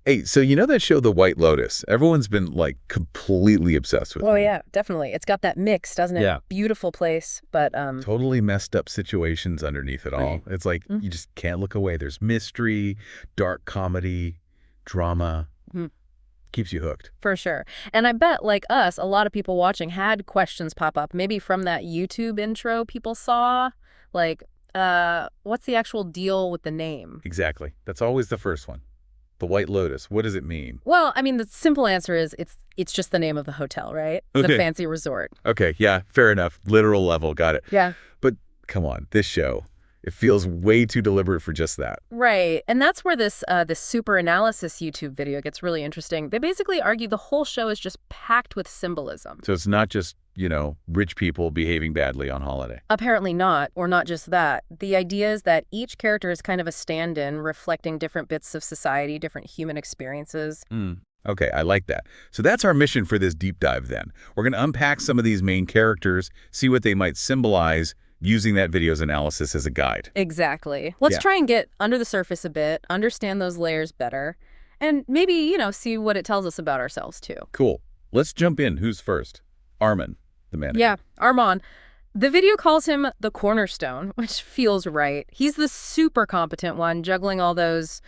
Hey, so you know that show, The White Lotus? Everyone's been, like, completely obsessed with Oh, it. yeah, definitely. It's got that mix, doesn't it? Yeah. Beautiful place, but Totally messed up situations underneath it all. It's like Mm. you just can't look away. There's mystery, dark comedy, drama. Mhm. Keeps you hooked. For sure. And I bet, like us, a lot of people watching had questions pop up, maybe from that YouTube intro people saw, like, what's the actual deal with the name? Exactly. That's always the first one. The White Lotus. What does it mean? Well, I mean, the simple answer is it's just the name of the hotel, right? The Okay. fancy resort. Okay, yeah, fair enough. Literal level, got it. Yeah. But come on, this show, it feels way too deliberate for just that. Right. And that's where this super analysis YouTube video gets really interesting. They basically argue the whole show is just packed with symbolism. So it's not just, rich people behaving badly on holiday. Apparently not, or not just that. The idea is that each character is kind of a stand-in, reflecting different bits of society, different human experiences. Okay, I like that. So that's our mission for this deep dive then. We're going to unpack some of these main characters, see what they might symbolize, using that video's analysis as a guide. Exactly. Let's try and get under the surface a bit, understand those layers better, and maybe, see what it tells us about ourselves, too. Cool. Let's jump in. Who's first? Armond, the manager. Yeah, Armond. The video calls him the cornerstone, which feels right. He's the super competent one, juggling all those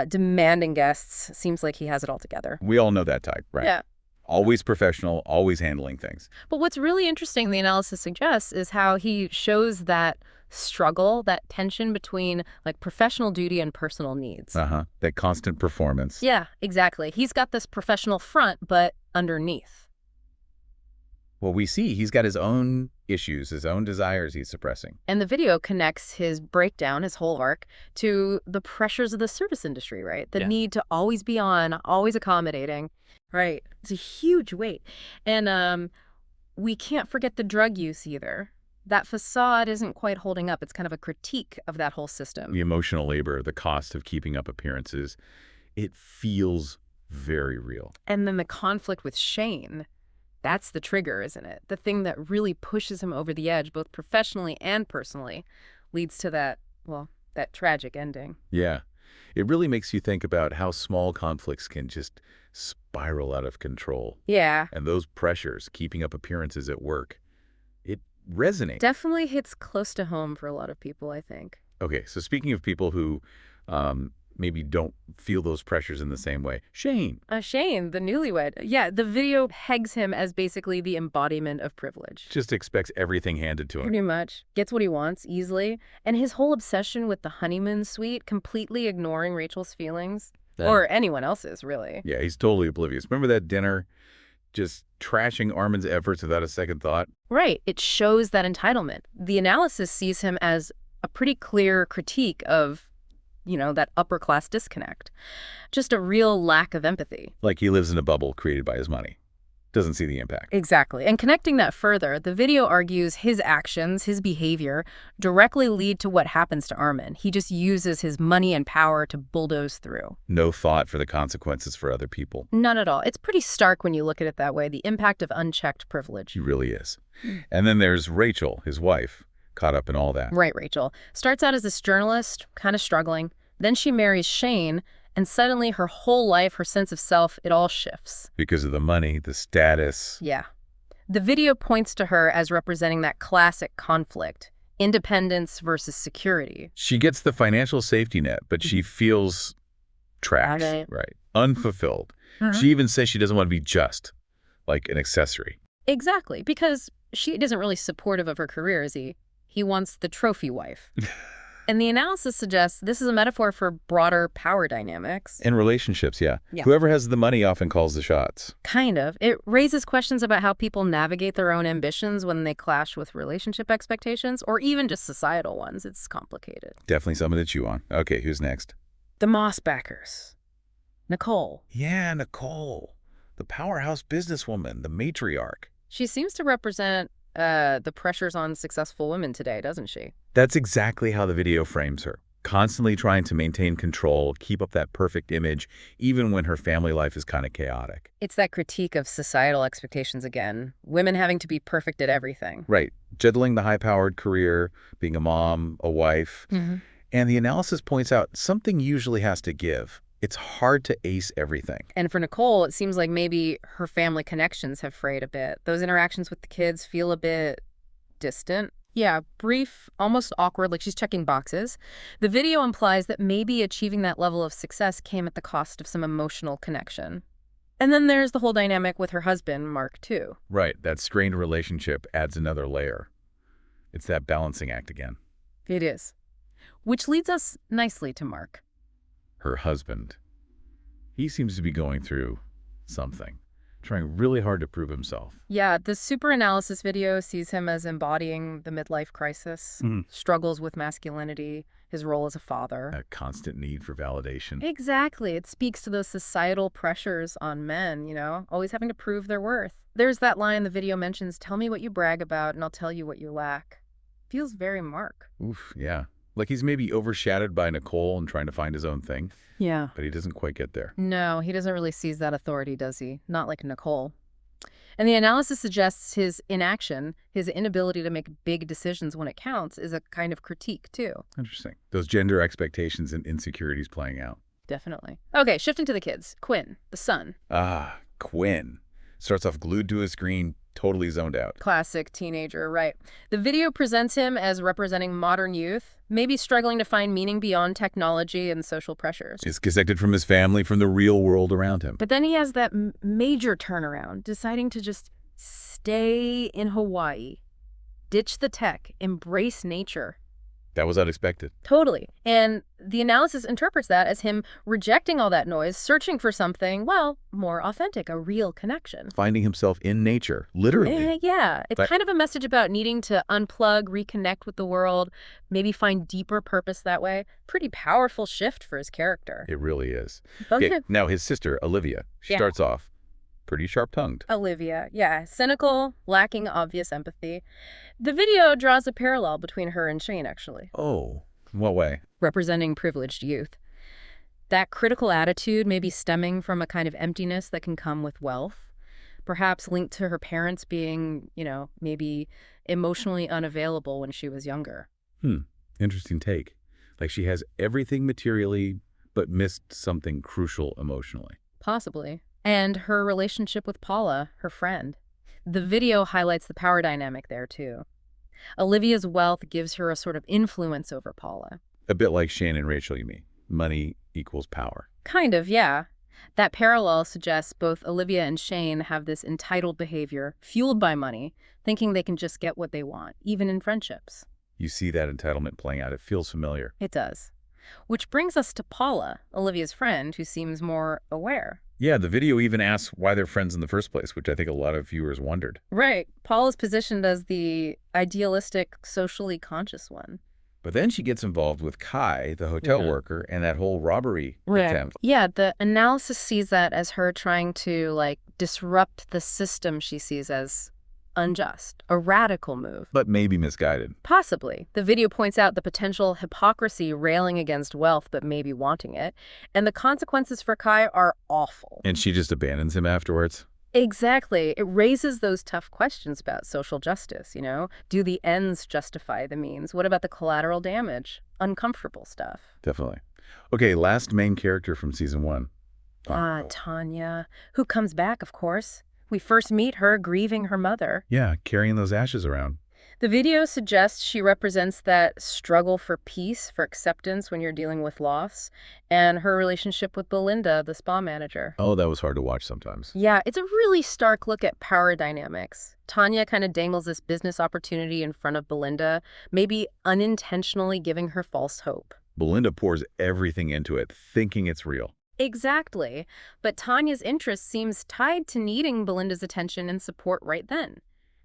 demanding guests. Seems like he has it all together. We all know that type, right? Yeah. Always professional, always handling things. But what's really interesting, the analysis suggests, is how he shows that struggle, that tension between like professional duty and personal needs. That constant performance. Yeah, exactly. He's got this professional front, but underneath. Well, we see he's got his own issues, his own desires he's suppressing. And the video connects his breakdown, his whole arc, to the pressures of the service industry, right? The need to always be on, always accommodating. Right. It's a huge weight. And we can't forget the drug use either. That facade isn't quite holding up. It's kind of a critique of that whole system. The emotional labor, the cost of keeping up appearances, it feels very real. And then the conflict with Shane, that's the trigger, isn't it? The thing that really pushes him over the edge, both professionally and personally, leads to that tragic ending. Yeah. It really makes you think about how small conflicts can just spiral out of control. Yeah. And those pressures, keeping up appearances at work, it resonates. Definitely hits close to home for a lot of people, I think. Okay, so speaking of people who maybe don't feel those pressures in the same way, Shane. Shane, the newlywed. Yeah, the video pegs him as basically the embodiment of privilege. Just expects everything handed to him. Pretty much. Gets what he wants easily. And his whole obsession with the honeymoon suite, completely ignoring Rachel's feelings. Or anyone else's, really. Yeah, he's totally oblivious. Remember that dinner? Just trashing Armond's efforts without a second thought? Right. It shows that entitlement. The analysis sees him as a pretty clear critique of, that upper-class disconnect. Just a real lack of empathy. Like he lives in a bubble created by his money. Doesn't see the impact. Exactly. And connecting that further, the video argues his actions, his behavior, directly lead to what happens to Armond. He just uses his money and power to bulldoze through. No thought for the consequences for other people. None at all. It's pretty stark when you look at it that way, the impact of unchecked privilege. He really is. And then there's Rachel, his wife, caught up in all that. Right, Rachel. Starts out as this journalist, kind of struggling. Then she marries Shane, and suddenly her whole life, her sense of self, it all shifts. Because of the money, the status. Yeah. The video points to her as representing that classic conflict, independence versus security. She gets the financial safety net, but she feels trapped, right? Unfulfilled. She even says she doesn't want to be just, like an accessory. Exactly, because she isn't really supportive of her career, is he? He wants the trophy wife. And the analysis suggests this is a metaphor for broader power dynamics. In relationships, yeah. Whoever has the money often calls the shots. Kind of. It raises questions about how people navigate their own ambitions when they clash with relationship expectations, or even just societal ones. It's complicated. Definitely something to chew on. Okay, who's next? The Mossbachers. Nicole. Yeah, Nicole. The powerhouse businesswoman, the matriarch. She seems to represent the pressures on successful women today, doesn't she? That's exactly how the video frames her. Constantly trying to maintain control, keep up that perfect image, even when her family life is kind of chaotic. It's that critique of societal expectations again. Women having to be perfect at everything. Right. Juggling the high-powered career, being a mom, a wife. And the analysis points out something usually has to give. It's hard to ace everything. And for Nicole, it seems like maybe her family connections have frayed a bit. Those interactions with the kids feel a bit distant. Yeah, brief, almost awkward, like she's checking boxes. The video implies that maybe achieving that level of success came at the cost of some emotional connection. And then there's the whole dynamic with her husband, Mark, too. Right, that strained relationship adds another layer. It's that balancing act again. It is. Which leads us nicely to Mark. Her husband. He seems to be going through something, trying really hard to prove himself. Yeah, the super analysis video sees him as embodying the midlife crisis, struggles with masculinity, his role as a father. A constant need for validation. Exactly. It speaks to those societal pressures on men, always having to prove their worth. There's that line the video mentions, "Tell me what you brag about and I'll tell you what you lack." Feels very Mark. Oof, yeah. Like he's maybe overshadowed by Nicole and trying to find his own thing. Yeah. But he doesn't quite get there. No, he doesn't really seize that authority, does he? Not like Nicole. And the analysis suggests his inaction, his inability to make big decisions when it counts, is a kind of critique, too. Interesting. Those gender expectations and insecurities playing out. Definitely. Okay, shifting to the kids. Quinn, the son. Ah, Quinn. Starts off glued to his screen, totally zoned out. Classic teenager, right. The video presents him as representing modern youth, maybe struggling to find meaning beyond technology and social pressures. He's disconnected from his family, from the real world around him. But then he has that major turnaround, deciding to just stay in Hawaii, ditch the tech, embrace nature. That was unexpected. Totally. And the analysis interprets that as him rejecting all that noise, searching for something, well, more authentic, a real connection. Finding himself in nature, literally. Yeah. It's kind of a message about needing to unplug, reconnect with the world, maybe find deeper purpose that way. Pretty powerful shift for his character. It really is. Okay. Now, his sister, Olivia, she starts off pretty sharp-tongued. Olivia, yeah. Cynical, lacking obvious empathy. The video draws a parallel between her and Shane, actually. Oh, in what way? Representing privileged youth. That critical attitude may be stemming from a kind of emptiness that can come with wealth, perhaps linked to her parents being, maybe emotionally unavailable when she was younger. Interesting take. Like she has everything materially, but missed something crucial emotionally. Possibly. And her relationship with Paula, her friend. The video highlights the power dynamic there, too. Olivia's wealth gives her a sort of influence over Paula. A bit like Shane and Rachel, you mean. Money equals power. Kind of, yeah. That parallel suggests both Olivia and Shane have this entitled behavior, fueled by money, thinking they can just get what they want, even in friendships. You see that entitlement playing out. It feels familiar. It does. Which brings us to Paula, Olivia's friend, who seems more aware. Yeah, the video even asks why they're friends in the first place, which I think a lot of viewers wondered. Right. Paula's positioned as the idealistic, socially conscious one. But then she gets involved with Kai, the hotel worker, and that whole robbery attempt. Yeah, the analysis sees that as her trying to, disrupt the system she sees as unjust, a radical move. But maybe misguided. Possibly. The video points out the potential hypocrisy railing against wealth but maybe wanting it, and the consequences for Kai are awful. And she just abandons him afterwards? Exactly. It raises those tough questions about social justice, Do the ends justify the means? What about the collateral damage? Uncomfortable stuff. Definitely. Okay, last main character from season 1. Tanya, who comes back, of course. We first meet her grieving her mother. Yeah, carrying those ashes around. The video suggests she represents that struggle for peace, for acceptance when you're dealing with loss, and her relationship with Belinda, the spa manager. Oh, that was hard to watch sometimes. Yeah, it's a really stark look at power dynamics. Tanya kind of dangles this business opportunity in front of Belinda, maybe unintentionally giving her false hope. Belinda pours everything into it, thinking it's real. Exactly. But Tanya's interest seems tied to needing Belinda's attention and support right then.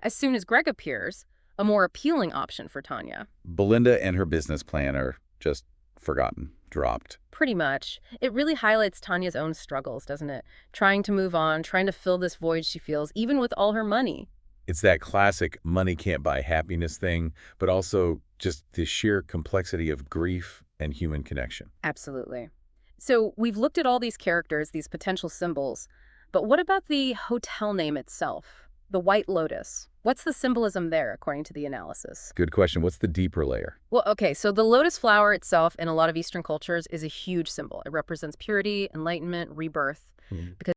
As soon as Greg appears, a more appealing option for Tanya. Belinda and her business plan are just forgotten, dropped. Pretty much. It really highlights Tanya's own struggles, doesn't it? Trying to move on, trying to fill this void she feels, even with all her money. It's that classic money can't buy happiness thing, but also just the sheer complexity of grief and human connection. Absolutely. So we've looked at all these characters, these potential symbols, but what about the hotel name itself? the White Lotus. What's the symbolism there, according to the analysis? Good question. What's the deeper layer? Well, okay, so the lotus flower itself in a lot of Eastern cultures is a huge symbol. It represents purity, enlightenment, rebirth. Because